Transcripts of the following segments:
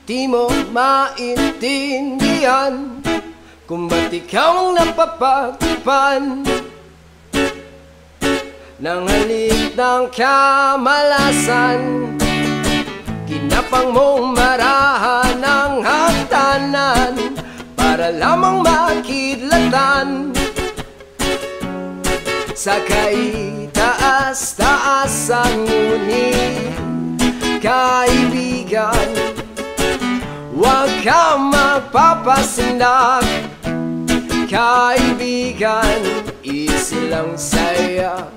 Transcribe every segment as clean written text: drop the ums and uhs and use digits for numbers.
Di mo maintindihan kung ba't ikaw ang napapagtipan ng halik ng kamalasan. Kinapang mong marahan ng hagdanan para lamang makidlatan sa kaitaas-taasan. Ngunit kaibigan, huwag kang magpapasindak. Kaibigan, easy lang saya.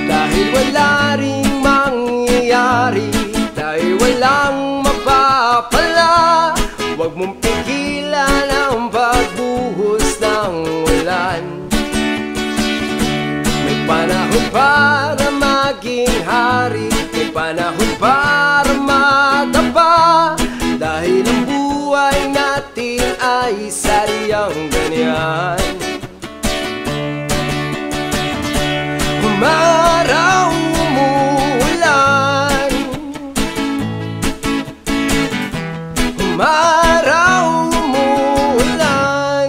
Dahil wala ring mangyayari, dahil walang mapapala, huwag mong pigilan ang pagbuhos ng ulan. May panahon para maging hari, may panahon para matapa, dahil ang buhay natin ay sadyang ganyan. Umaraw, umuulan, umaraw, umuulan,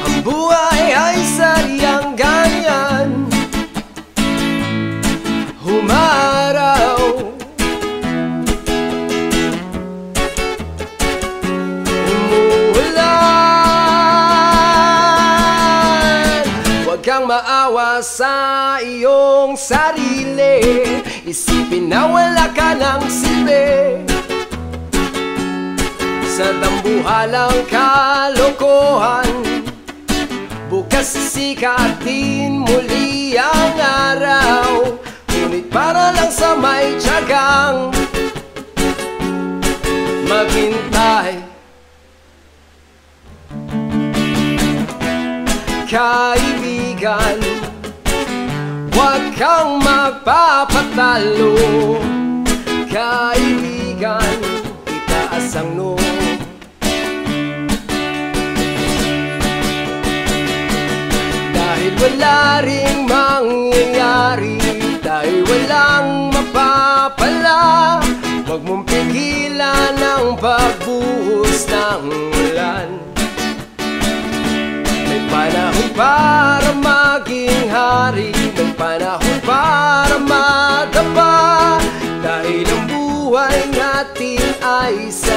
ang buhay ay sadyang ganyan. Umaraw, kang maawa sa iyong sarili. Isipin na wala ka ng silbi sa dambuhalang kalokohan. Bukas sisikatin muli ang araw, ngunit para lang sa may tiyagang maghintay. Kaibigan, huwag kang magpapatalo. Kaibigan, itaas ang noo. Dahil wala ring mangyayari, dahil walang mapapala, huwag mong pigilan ang pagbuhos ng ulan. Panahon para maging hari, may panahon para madapa, dahil ang buhay natin ay sa